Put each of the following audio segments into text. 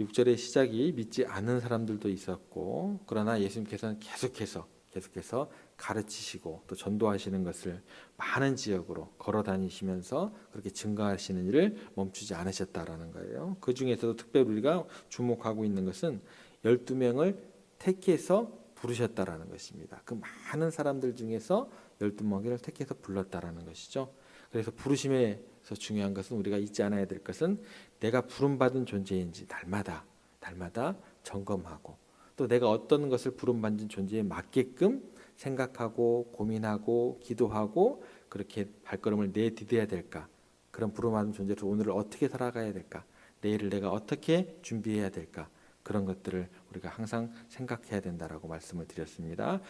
6절의 시작이 믿지 않는 사람들도 있었고, 그러나 예수님께서는 계속해서 가르치시고 또 전도하시는 것을 많은 지역으로 걸어 다니시면서 그렇게 증거하시는 일을 멈추지 않으셨다라는 거예요. 그 중에서도 특별히 우리가 주목하고 있는 것은 12명을 택해서 부르셨다라는 것입니다. 그 많은 사람들 중에서 12명을 택해서 불렀다라는 것이죠. 그래서 부르심에서 중요한 것은 우리가 잊지 않아야 될 것은 내가 부름받은 존재인지 날마다 점검하고, 또 내가 어떤 것을 부름받은 존재에 맞게끔 생각하고 고민하고 기도하고 그렇게 발걸음을 내디뎌야 될까, 그런 부름받은 존재로 오늘을 어떻게 살아가야 될까, 내일을 내가 어떻게 준비해야 될까, 그런 것들을 우리가 항상 생각해야 된다라고 말씀을 드렸습니다.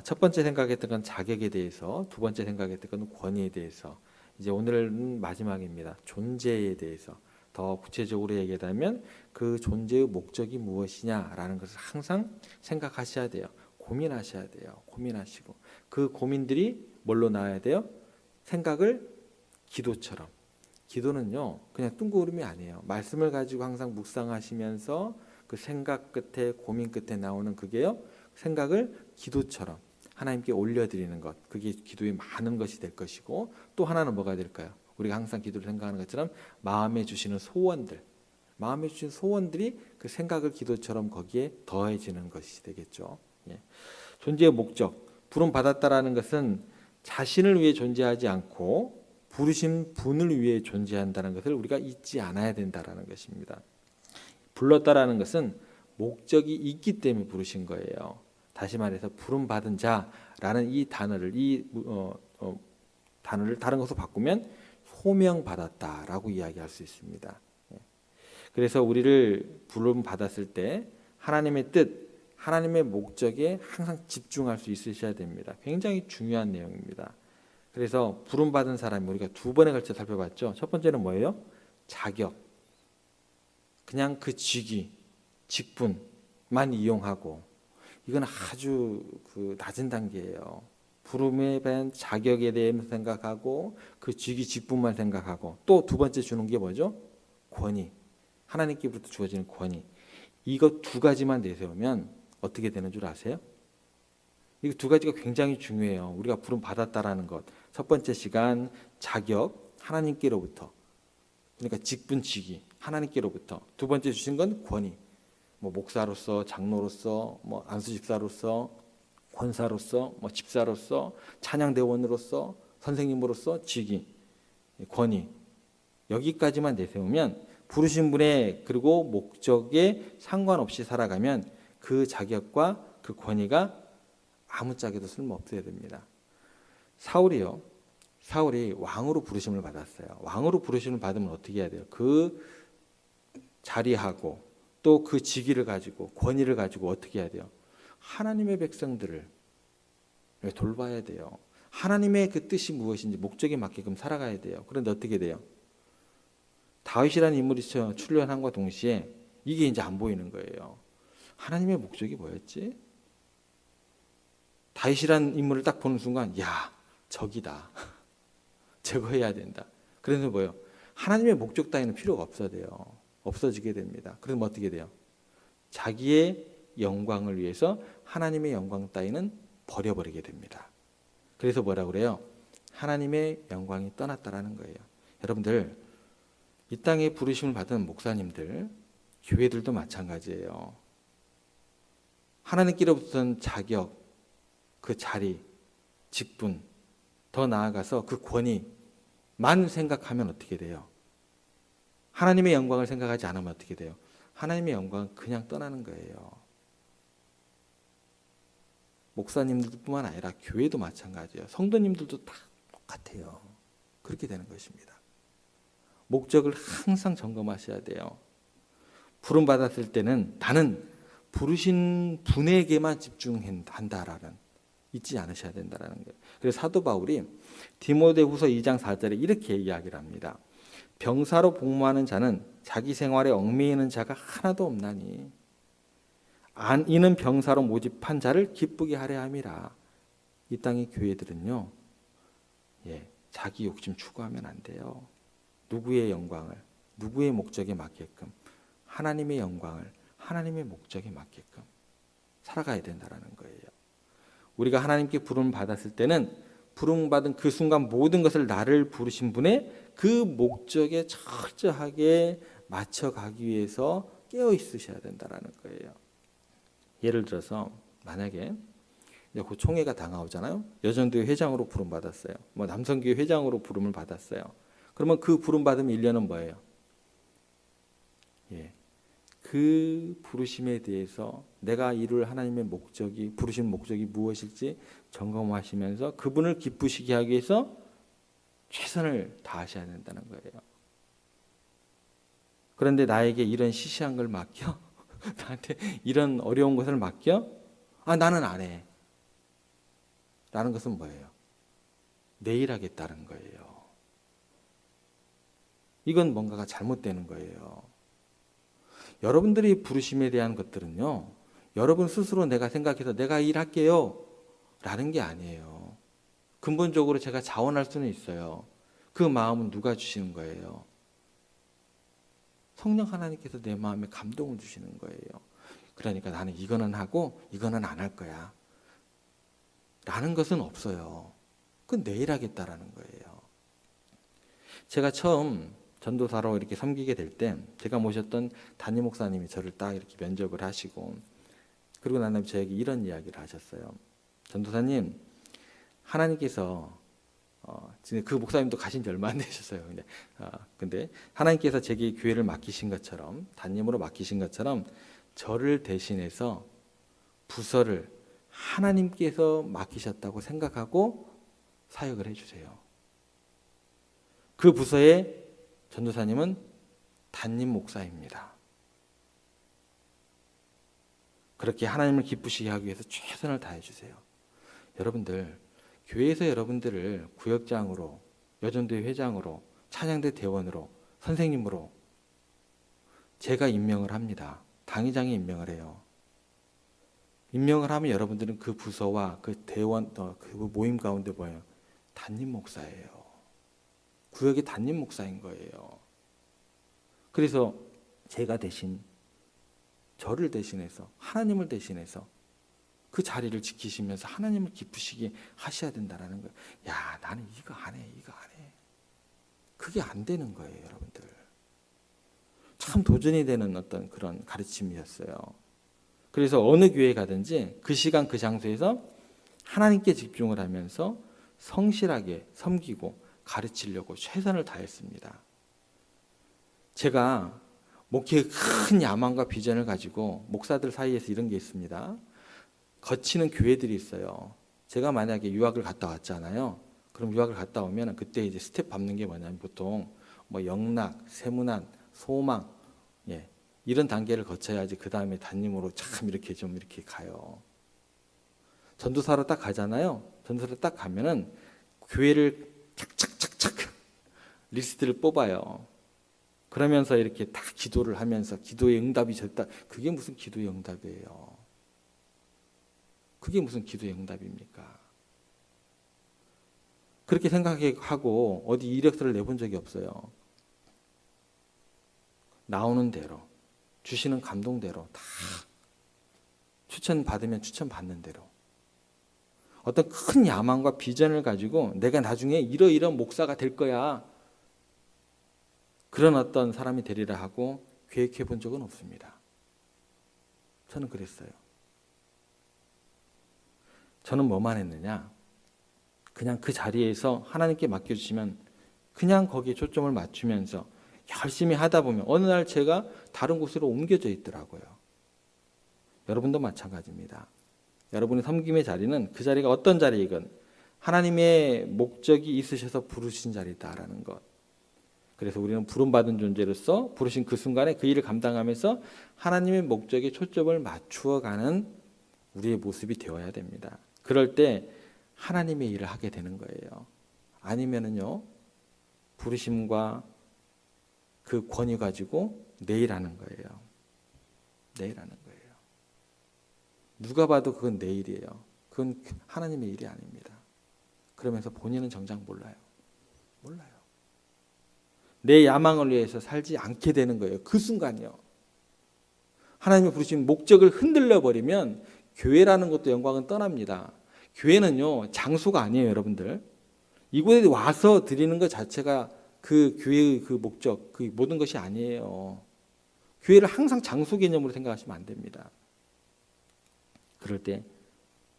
첫 번째 생각했던 건 자격에 대해서, 두 번째 생각했던 건 권위에 대해서, 이제 오늘은 마지막입니다. 존재에 대해서 더 구체적으로 얘기하자면 그 존재의 목적이 무엇이냐라는 것을 항상 생각하셔야 돼요. 고민하셔야 돼요. 고민하시고 그 고민들이 뭘로 나와야 돼요? 생각을 기도처럼. 기도는요 그냥 뜬구름이 아니에요. 말씀을 가지고 항상 묵상하시면서 그 생각 끝에 고민 끝에 나오는 그게요 생각을 기도처럼 하나님께 올려드리는 것, 그게 기도의 많은 것이 될 것이고, 또 하나는 뭐가 될까요? 우리가 항상 기도를 생각하는 것처럼 마음에 주시는 소원들이 그 생각을 기도처럼 거기에 더해지는 것이 되겠죠. 예. 존재의 목적, 부름 받았다라는 것은 자신을 위해 존재하지 않고 부르신 분을 위해 존재한다는 것을 우리가 잊지 않아야 된다라는 것입니다. 불렀다라는 것은 목적이 있기 때문에 부르신 거예요. 다시 말해서 부름 받은 자라는 이 단어를 다른 것으로 바꾸면 소명 받았다라고 이야기할 수 있습니다. 그래서 우리를 부름 받았을 때 하나님의 뜻, 하나님의 목적에 항상 집중할 수 있으셔야 됩니다. 굉장히 중요한 내용입니다. 그래서 부름 받은 사람이 우리가 두 번에 걸쳐 살펴봤죠. 첫 번째는 뭐예요? 자격. 그냥 그 직분만 이용하고, 이건 아주 그 낮은 단계예요. 부름에 대한 자격에 대해 생각하고 그 직분만 생각하고, 또 두 번째 주는 게 뭐죠? 권위. 하나님께부터 주어지는 권위. 이거 두 가지만 내세우면 어떻게 되는 줄 아세요? 이 두 가지가 굉장히 중요해요. 우리가 부름 받았다라는 것. 첫 번째 시간 자격, 하나님께로부터. 그러니까 직분 직위, 하나님께로부터. 두 번째 주신 건 권위. 뭐 목사로서, 장로로서, 뭐 안수집사로서, 권사로서, 뭐 집사로서, 찬양대원으로서, 선생님으로서 직위, 권위. 여기까지만 내세우면 부르신 분의 그리고 목적에 상관없이 살아가면 그 자격과 그 권위가 아무짝에도 쓸모없어야 됩니다. 사울이 왕으로 부르심을 받았어요. 왕으로 부르심을 받으면 어떻게 해야 돼요? 그 자리하고 또 그 직위를 가지고 권위를 가지고 어떻게 해야 돼요? 하나님의 백성들을 돌봐야 돼요. 하나님의 그 뜻이 무엇인지 목적에 맞게끔 살아가야 돼요. 그런데 어떻게 돼요? 다윗이라는 인물이 출연함과 동시에 이게 이제 안 보이는 거예요. 하나님의 목적이 뭐였지? 다윗이라는 인물을 딱 보는 순간, 야, 적이다. 제거해야 된다. 그래서 뭐예요? 하나님의 목적 따위는 필요가 없어지게 됩니다. 그러면 어떻게 돼요? 자기의 영광을 위해서 하나님의 영광 따위는 버려버리게 됩니다. 그래서 뭐라 그래요? 하나님의 영광이 떠났다라는 거예요. 여러분들, 이 땅에 부르심을 받은 목사님들, 교회들도 마찬가지예요. 하나님께로부터는 자격, 그 자리, 직분, 더 나아가서 그 권위만 생각하면 어떻게 돼요? 하나님의 영광을 생각하지 않으면 어떻게 돼요? 하나님의 영광은 그냥 떠나는 거예요. 목사님들뿐만 아니라 교회도 마찬가지예요. 성도님들도 다 똑같아요. 그렇게 되는 것입니다. 목적을 항상 점검하셔야 돼요. 부름 받았을 때는 나는 부르신 분에게만 집중한다라는, 잊지 않으셔야 된다라는 거예요. 그래서 사도 바울이 디모데후서 2장 4절에 이렇게 이야기를 합니다. 병사로 복무하는 자는 자기 생활에 얽매이는 자가 하나도 없나니 이는 병사로 모집한 자를 기쁘게 하려 함이라. 이 땅의 교회들은요, 자기 욕심 추구하면 안 돼요. 누구의 영광을, 누구의 목적에 맞게끔 하나님의 영광을 하나님의 목적에 맞게끔 살아가야 된다라는 거예요. 우리가 하나님께 부름을 받았을 때는 부름받은 그 순간 모든 것을 나를 부르신 분의 그 목적에 철저하게 맞춰가기 위해서 깨어 있으셔야 된다라는 거예요. 예를 들어서 만약에 그 총회가 다가오잖아요. 여전도회 회장으로 부름 받았어요. 뭐 남성교회 회장으로 부름을 받았어요. 그러면 그 부름 받은 일련은 뭐예요? 예, 그 부르심에 대해서 내가 이룰 하나님의 목적이 부르신 목적이 무엇일지 점검하시면서 그분을 기쁘시게 하기 위해서 최선을 다하셔야 된다는 거예요. 그런데 나에게 이런 시시한 걸 맡겨? 나한테 이런 어려운 것을 맡겨? 나는 안 해. 라는 것은 뭐예요? 내일 하겠다는 거예요. 이건 뭔가가 잘못되는 거예요. 여러분들이 부르심에 대한 것들은요, 여러분 스스로 내가 생각해서 내가 일할게요 라는 게 아니에요. 근본적으로 제가 자원할 수는 있어요. 그 마음은 누가 주시는 거예요? 성령 하나님께서 내 마음에 감동을 주시는 거예요. 그러니까 나는 이거는 하고 이거는 안 할 거야 라는 것은 없어요. 그건 내일 하겠다라는 거예요. 제가 처음 전도사로 이렇게 섬기게 될 때 제가 모셨던 담임 목사님이 저를 딱 이렇게 면접을 하시고, 그리고 난 다음에 저에게 이런 이야기를 하셨어요. 전도사님, 하나님께서 그 목사님도 가신 지 얼마 안 되셨어요. 근데 하나님께서 제게 교회를 맡기신 것처럼, 담임으로 맡기신 것처럼 저를 대신해서 부서를 하나님께서 맡기셨다고 생각하고 사역을 해주세요. 그 부서의 전도사님은 담임 목사입니다. 그렇게 하나님을 기쁘시게 하기 위해서 최선을 다해 주세요. 여러분들, 교회에서 여러분들을 구역장으로, 여전도회 회장으로, 찬양대 대원으로, 선생님으로 제가 임명을 합니다. 당회장이 임명을 해요. 임명을 하면 여러분들은 그 부서와 그 대원, 그 모임 가운데 뭐예요? 담임 목사예요. 구역의 담임 목사인 거예요. 그래서 제가 대신, 저를 대신해서, 하나님을 대신해서 그 자리를 지키시면서 하나님을 기쁘시게 하셔야 된다는 거예요. 야, 나는 이거 안 해, 이거 안 해. 그게 안 되는 거예요, 여러분들. 참 도전이 되는 어떤 그런 가르침이었어요. 그래서 어느 교회에 가든지 그 시간 그 장소에서 하나님께 집중을 하면서 성실하게 섬기고 가르치려고 최선을 다했습니다. 제가 목회의 큰 야망과 비전을 가지고 목사들 사이에서 이런 게 있습니다. 거치는 교회들이 있어요. 제가 만약에 유학을 갔다 왔잖아요. 그럼 유학을 갔다 오면 그때 이제 스텝 밟는 게 뭐냐면 보통 뭐 영락, 세문안, 소망, 이런 단계를 거쳐야지 그 다음에 담임으로 참 이렇게 좀 이렇게 가요. 전도사로 딱 가잖아요. 전도사로 딱 가면은 교회를 착착착착 리스트를 뽑아요. 그러면서 이렇게 다 기도를 하면서 기도의 응답이 절대, 그게 무슨 기도의 응답이에요? 그게 무슨 기도의 응답입니까? 그렇게 생각하고 어디 이력서를 내본 적이 없어요. 나오는 대로, 주시는 감동대로 다 추천 받으면 추천 받는 대로 어떤 큰 야망과 비전을 가지고 내가 나중에 이러이러한 목사가 될 거야, 그런 어떤 사람이 되리라 하고 계획해 본 적은 없습니다. 저는 그랬어요. 저는 뭐만 했느냐, 그냥 그 자리에서 하나님께 맡겨주시면 그냥 거기에 초점을 맞추면서 열심히 하다 보면 어느 날 제가 다른 곳으로 옮겨져 있더라고요. 여러분도 마찬가지입니다. 여러분의 섬김의 자리는 그 자리가 어떤 자리이건 하나님의 목적이 있으셔서 부르신 자리다라는 것. 그래서 우리는 부름받은 존재로서 부르신 그 순간에 그 일을 감당하면서 하나님의 목적에 초점을 맞추어가는 우리의 모습이 되어야 됩니다. 그럴 때 하나님의 일을 하게 되는 거예요. 아니면은요, 부르심과 그 권위 가지고 내일 하는 거예요. 내일 하는 거예요. 누가 봐도 그건 내일이에요. 그건 하나님의 일이 아닙니다. 그러면서 본인은 정작 몰라요. 몰라요. 내 야망을 위해서 살지 않게 되는 거예요. 그 순간이요. 하나님이 부르신 목적을 흔들려 버리면 교회라는 것도 영광은 떠납니다. 교회는요, 장소가 아니에요, 여러분들. 이곳에 와서 드리는 것 자체가 그 교회의 그 목적, 그 모든 것이 아니에요. 교회를 항상 장소 개념으로 생각하시면 안 됩니다. 그럴 때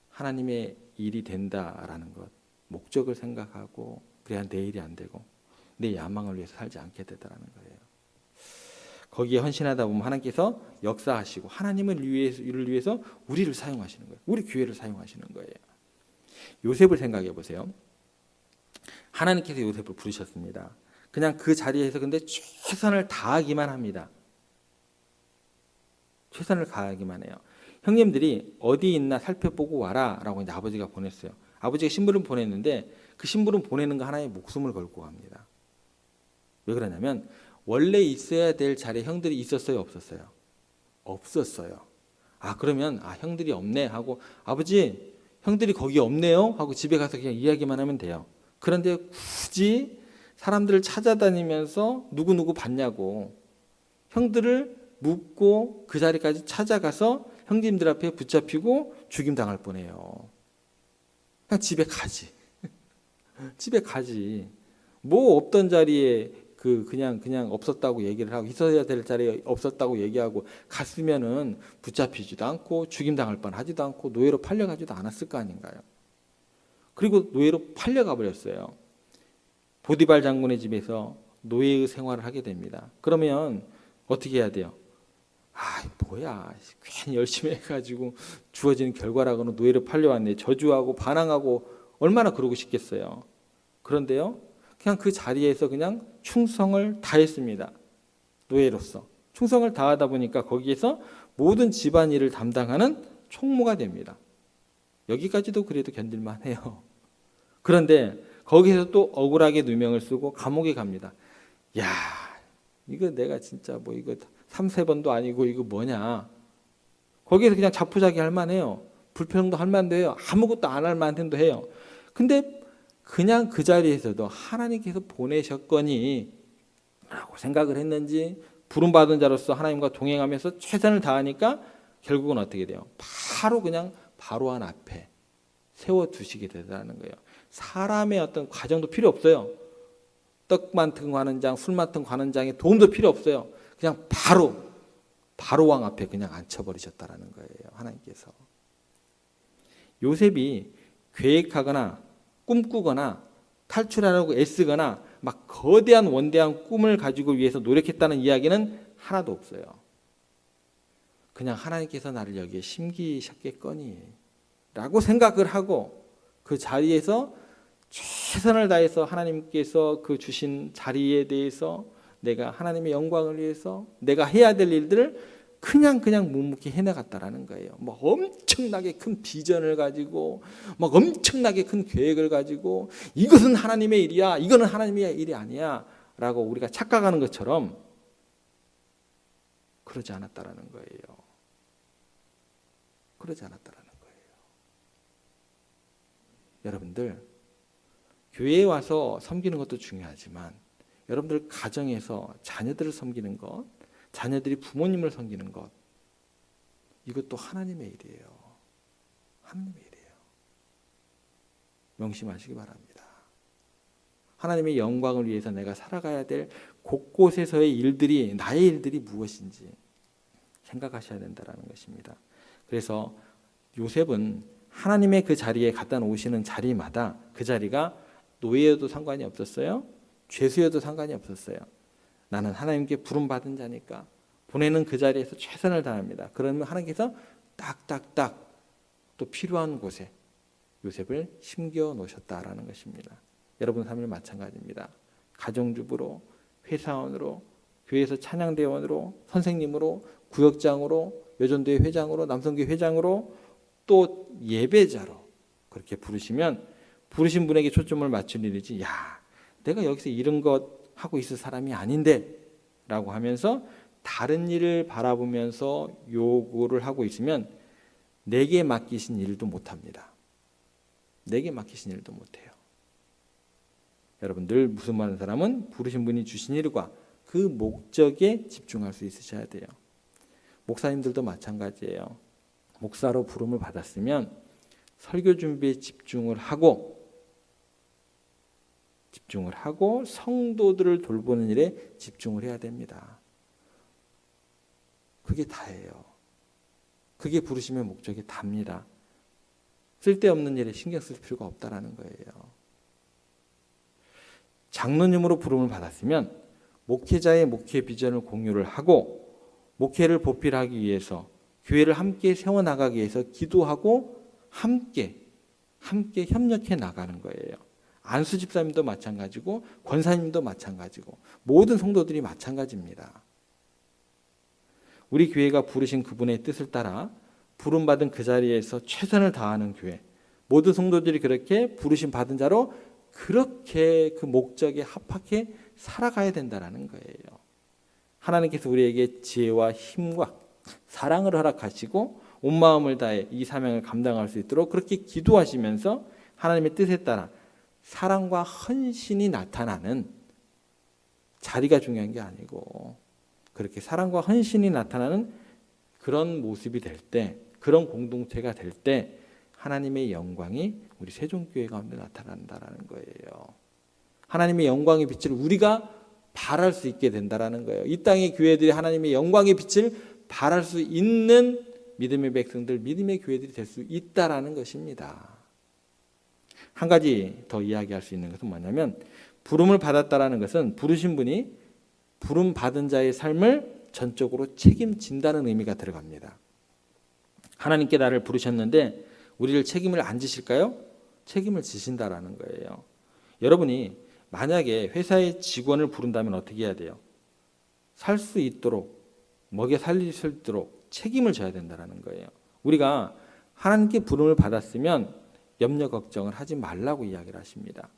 하나님의 일이 된다라는 것, 목적을 생각하고 그래야 내 일이 안 되고 내 야망을 위해서 살지 않게 되더라는 거예요. 거기에 헌신하다 보면 하나님께서 역사하시고 하나님을 위해서 우리를 사용하시는 거예요. 우리 교회를 사용하시는 거예요. 요셉을 생각해 보세요. 하나님께서 요셉을 부르셨습니다. 그냥 그 자리에서 근데 최선을 다하기만 합니다. 최선을 다하기만 해요. 형님들이 어디 있나 살펴보고 와라 라고 이제 아버지가 보냈어요. 아버지가 신부름 보냈는데 그 신부름 보내는 거 하나의 목숨을 걸고 갑니다. 왜 그러냐면 원래 있어야 될 자리에 형들이 있었어요, 없었어요? 없었어요. 아, 그러면 형들이 없네 하고 아버지 형들이 거기 없네요 하고 집에 가서 그냥 이야기만 하면 돼요. 그런데 굳이 사람들을 찾아다니면서 누구누구 봤냐고 형들을 묻고 그 자리까지 찾아가서 형님들 앞에 붙잡히고 죽임당할 뻔해요. 그냥 집에 가지. 집에 가지. 뭐 없던 자리에 그냥 없었다고 얘기를 하고 있어야 될 자리에 없었다고 얘기하고 갔으면은 붙잡히지도 않고 죽임당할 뻔하지도 않고 노예로 팔려가지도 않았을 거 아닌가요? 그리고 노예로 팔려가 버렸어요. 보디발 장군의 집에서 노예의 생활을 하게 됩니다. 그러면 어떻게 해야 돼요? 뭐야, 괜히 열심히 해가지고 주어지는 결과라고는 노예로 팔려왔네. 저주하고 반항하고 얼마나 그러고 싶겠어요. 그런데요, 그냥 그 자리에서 그냥 충성을 다했습니다. 노예로서 충성을 다하다 보니까 거기에서 모든 집안일을 담당하는 총무가 됩니다. 여기까지도 그래도 견딜만 해요. 그런데 거기서 또 억울하게 누명을 쓰고 감옥에 갑니다. 야, 이거 내가 진짜 뭐 이거 3-4번도 아니고 이거 뭐냐. 거기에서 그냥 자포자기 할 만해요. 불평도 할 만도 해요. 아무것도 안 할 만도 해요. 근데 그냥 그 자리에서도 하나님께서 보내셨거니 라고 생각을 했는지 부름받은 자로서 하나님과 동행하면서 최선을 다하니까 결국은 어떻게 돼요? 바로 그냥 바로한 앞에 세워두시게 되더라는 거예요. 사람의 어떤 과정도 필요 없어요. 떡 맡은 관원장, 술 맡은 관원장의 도움도 필요 없어요. 그냥 바로 왕 앞에 그냥 앉혀버리셨다라는 거예요. 하나님께서. 요셉이 계획하거나 꿈꾸거나 탈출하려고 애쓰거나 막 거대한 원대한 꿈을 가지고 위해서 노력했다는 이야기는 하나도 없어요. 그냥 하나님께서 나를 여기에 심기셨겠거니 라고 생각을 하고 그 자리에서 최선을 다해서 하나님께서 그 주신 자리에 대해서 내가 하나님의 영광을 위해서 내가 해야 될 일들을 그냥 묵묵히 해나갔다라는 거예요. 뭐 엄청나게 큰 비전을 가지고 막 엄청나게 큰 계획을 가지고 이것은 하나님의 일이야, 이거는 하나님의 일이 아니야 라고 우리가 착각하는 것처럼 그러지 않았다라는 거예요. 그러지 않았다라는 거예요. 여러분들 교회에 와서 섬기는 것도 중요하지만 여러분들 가정에서 자녀들을 섬기는 것, 자녀들이 부모님을 섬기는 것, 이것도 하나님의 일이에요. 하나님의 일이에요. 명심하시기 바랍니다. 하나님의 영광을 위해서 내가 살아가야 될 곳곳에서의 일들이 나의 일들이 무엇인지 생각하셔야 된다는 것입니다. 그래서 요셉은 하나님의 그 자리에 갖다 놓으시는 자리마다 그 자리가 노예여도 상관이 없었어요. 죄수여도 상관이 없었어요. 나는 하나님께 부름받은 자니까 보내는 그 자리에서 최선을 다합니다. 그러면 하나님께서 딱딱딱 또 필요한 곳에 요셉을 심겨 놓으셨다라는 것입니다. 여러분 삶은 마찬가지입니다. 가정주부로, 회사원으로, 교회에서 찬양대원으로, 선생님으로, 구역장으로, 여전도회 회장으로, 남성교회 회장으로, 또 예배자로 그렇게 부르시면 부르신 분에게 초점을 맞출 일이지, 야, 내가 여기서 이런 것 하고 있을 사람이 아닌데 라고 하면서 다른 일을 바라보면서 요구를 하고 있으면 내게 맡기신 일도 못합니다. 내게 맡기신 일도 못해요. 여러분 늘 무슨 사람은 부르신 분이 주신 일과 그 목적에 집중할 수 있으셔야 돼요. 목사님들도 마찬가지예요. 목사로 부름을 받았으면 설교 준비에 집중을 하고 성도들을 돌보는 일에 집중을 해야 됩니다. 그게 다예요. 그게 부르심의 목적이 답니다. 쓸데없는 일에 신경 쓸 필요가 없다라는 거예요. 장로님으로 부름을 받았으면 목회자의 목회 비전을 공유를 하고 목회를 보필하기 위해서 교회를 함께 세워나가기 위해서 기도하고 함께 협력해 나가는 거예요. 안수 집사님도 마찬가지고 권사님도 마찬가지고 모든 성도들이 마찬가지입니다. 우리 교회가 부르신 그분의 뜻을 따라 부름받은 그 자리에서 최선을 다하는 교회, 모든 성도들이 그렇게 부르심 받은 자로 그렇게 그 목적에 합하게 살아가야 된다는 거예요. 하나님께서 우리에게 지혜와 힘과 사랑을 허락하시고 온 마음을 다해 이 사명을 감당할 수 있도록 그렇게 기도하시면서 하나님의 뜻에 따라 사랑과 헌신이 나타나는 자리가 중요한 게 아니고 그렇게 사랑과 헌신이 나타나는 그런 모습이 될 때, 그런 공동체가 될 때 하나님의 영광이 우리 세종교회 가운데 나타난다는 거예요. 하나님의 영광의 빛을 우리가 발할 수 있게 된다는 거예요. 이 땅의 교회들이 하나님의 영광의 빛을 발할 수 있는 믿음의 백성들, 믿음의 교회들이 될 수 있다라는 것입니다. 한 가지 더 이야기할 수 있는 것은 뭐냐면 부름을 받았다라는 것은 부르신 분이 부름 받은 자의 삶을 전적으로 책임진다는 의미가 들어갑니다. 하나님께 나를 부르셨는데 우리를 책임을 안 지실까요? 책임을 지신다라는 거예요. 여러분이 만약에 회사의 직원을 부른다면 어떻게 해야 돼요? 살 수 있도록 먹여 살릴 수 있도록 책임을 져야 된다는 거예요. 우리가 하나님께 부름을 받았으면 염려 걱정을 하지 말라고 이야기를 하십니다.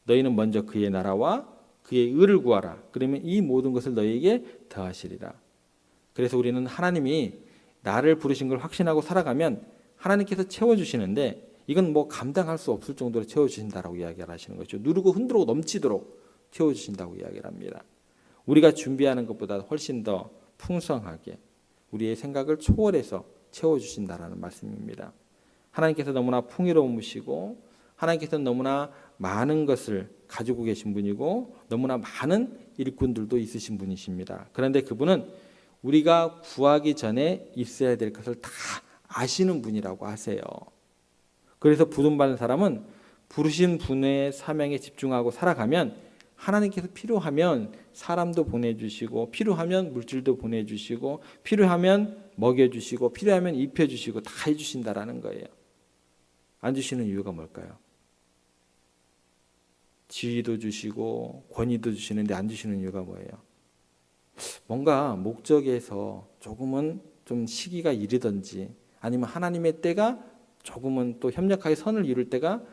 너희는 먼저 그의 나라와 그의 의를 구하라. 그러면 이 모든 것을 너희에게 더하시리라. 그래서 우리는 하나님이 나를 부르신 걸 확신하고 살아가면 하나님께서 채워주시는데 이건 뭐 감당할 수 없을 정도로 채워주신다라고 이야기를 하시는 거죠. 누르고 흔들고 넘치도록 채워주신다고 이야기를 합니다. 우리가 준비하는 것보다 훨씬 더 풍성하게 우리의 생각을 초월해서 채워주신다라는 말씀입니다. 하나님께서 너무나 풍요로우시고 하나님께서 너무나 많은 것을 가지고 계신 분이고 너무나 많은 일꾼들도 있으신 분이십니다. 그런데 그분은 우리가 구하기 전에 있어야 될 것을 다 아시는 분이라고 하세요. 그래서 부름받은 사람은 부르신 분의 사명에 집중하고 살아가면 하나님께서 필요하면 사람도 보내주시고 필요하면 물질도 보내주시고 필요하면 먹여주시고 필요하면 입혀주시고 다 해주신다라는 거예요. 안 주시는 이유가 뭘까요? 지위도 주시고 권위도 주시는데 안 주시는 이유가 뭐예요? 뭔가 목적에서 조금은 좀 시기가 이르든지 아니면 하나님의 때가 조금은 또 협력하게 선을 이룰 때가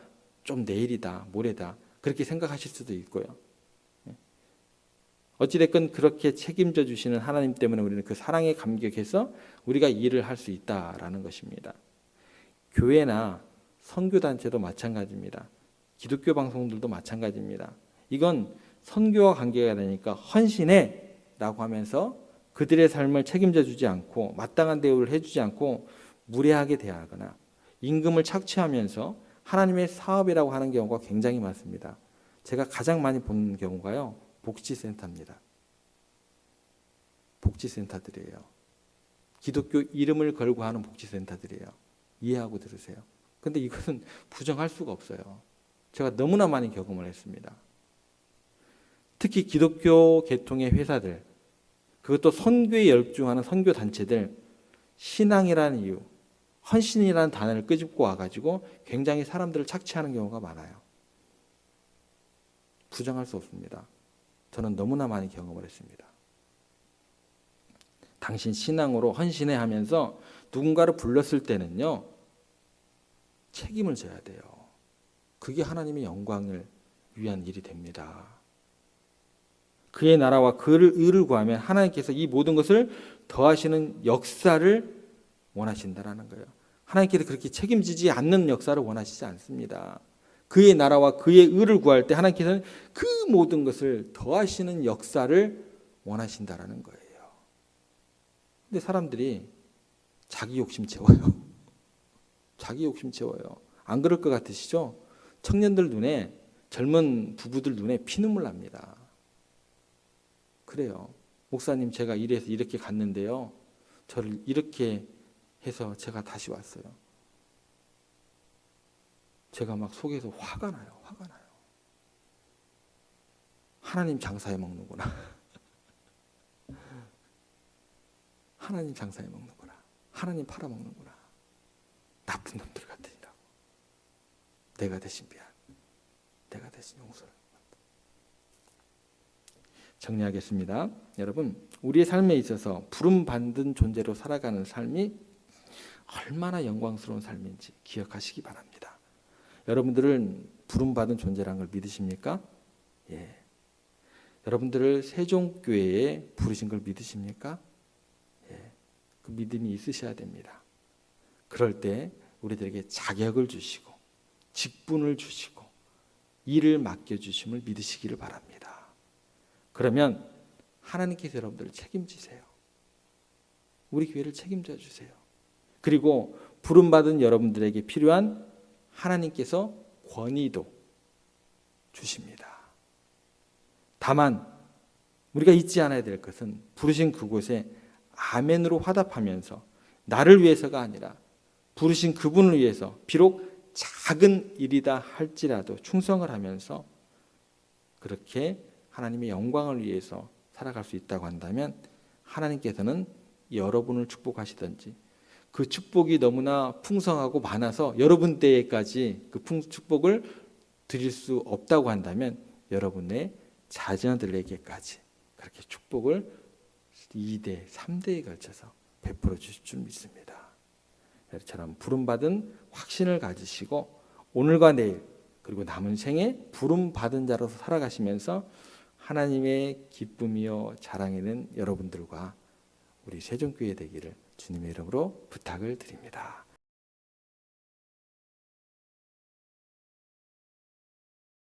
좀 내일이다 모레다 그렇게 생각하실 수도 있고요. 어찌됐건 그렇게 책임져 주시는 하나님 때문에 우리는 그 사랑에 감격해서 우리가 일을 할 수 있다라는 것입니다. 교회나 선교단체도 마찬가지입니다. 기독교 방송들도 마찬가지입니다. 이건 선교와 관계가 되니까 헌신해 라고 하면서 그들의 삶을 책임져 주지 않고 마땅한 대우를 해주지 않고 무례하게 대하거나 임금을 착취하면서 하나님의 사업이라고 하는 경우가 굉장히 많습니다. 제가 가장 많이 본 경우가요. 복지센터입니다. 복지센터들이에요. 기독교 이름을 걸고 하는 복지센터들이에요. 이해하고 들으세요. 근데 이것은 부정할 수가 없어요. 제가 너무나 많이 경험을 했습니다. 특히 기독교 계통의 회사들, 그것도 선교에 열중하는 선교단체들, 신앙이라는 이유, 헌신이라는 단어를 끄집고 와가지고 굉장히 사람들을 착취하는 경우가 많아요. 부정할 수 없습니다. 저는 너무나 많이 경험을 했습니다. 당신 신앙으로 헌신해 하면서 누군가를 불렀을 때는요. 책임을 져야 돼요. 그게 하나님의 영광을 위한 일이 됩니다. 그의 나라와 그의 의를 구하면 하나님께서 이 모든 것을 더하시는 역사를 원하신다라는 거예요. 하나님께서 그렇게 책임지지 않는 역사를 원하시지 않습니다. 그의 나라와 그의 의를 구할 때 하나님께서는 그 모든 것을 더하시는 역사를 원하신다라는 거예요. 근데 사람들이 자기 욕심 채워요. 자기 욕심 채워요. 안 그럴 것 같으시죠? 청년들 눈에, 젊은 부부들 눈에 피눈물 납니다. 그래요. 목사님, 제가 이래서 이렇게 갔는데요, 저를 이렇게 해서 제가 다시 왔어요. 제가 막 속에서 화가 나요. 화가 나요. 하나님 장사해 먹는구나. 하나님 장사해 먹는구나. 하나님 팔아먹는구나. 나쁜 놈들 같으니라고. 내가 대신 미안. 내가 대신 용서를. 정리하겠습니다. 여러분, 우리의 삶에 있어서 부름받은 존재로 살아가는 삶이 얼마나 영광스러운 삶인지 기억하시기 바랍니다. 여러분들은 부름받은 존재라는 걸 믿으십니까? 예. 여러분들을 세종교회에 부르신 걸 믿으십니까? 예. 그 믿음이 있으셔야 됩니다. 그럴 때 우리들에게 자격을 주시고 직분을 주시고 일을 맡겨주심을 믿으시기를 바랍니다. 그러면 하나님께서 여러분들을 책임지세요. 우리 교회를 책임져 주세요. 그리고 부름받은 여러분들에게 필요한 하나님께서 권위도 주십니다. 다만 우리가 잊지 않아야 될 것은 부르신 그곳에 아멘으로 화답하면서 나를 위해서가 아니라 부르신 그분을 위해서 비록 작은 일이다 할지라도 충성을 하면서 그렇게 하나님의 영광을 위해서 살아갈 수 있다고 한다면 하나님께서는 여러분을 축복하시든지 그 축복이 너무나 풍성하고 많아서 여러분 때에까지 그 축복을 드릴 수 없다고 한다면 여러분의 자녀들에게까지 그렇게 축복을 2대, 3대에 걸쳐서 베풀어 주실 줄 믿습니다. 이처럼 부름받은 확신을 가지시고 오늘과 내일 그리고 남은 생에 부름받은 자로서 살아가시면서 하나님의 기쁨이요 자랑이는 여러분들과 우리 세종교회 되기를 주님의 이름으로 부탁을 드립니다.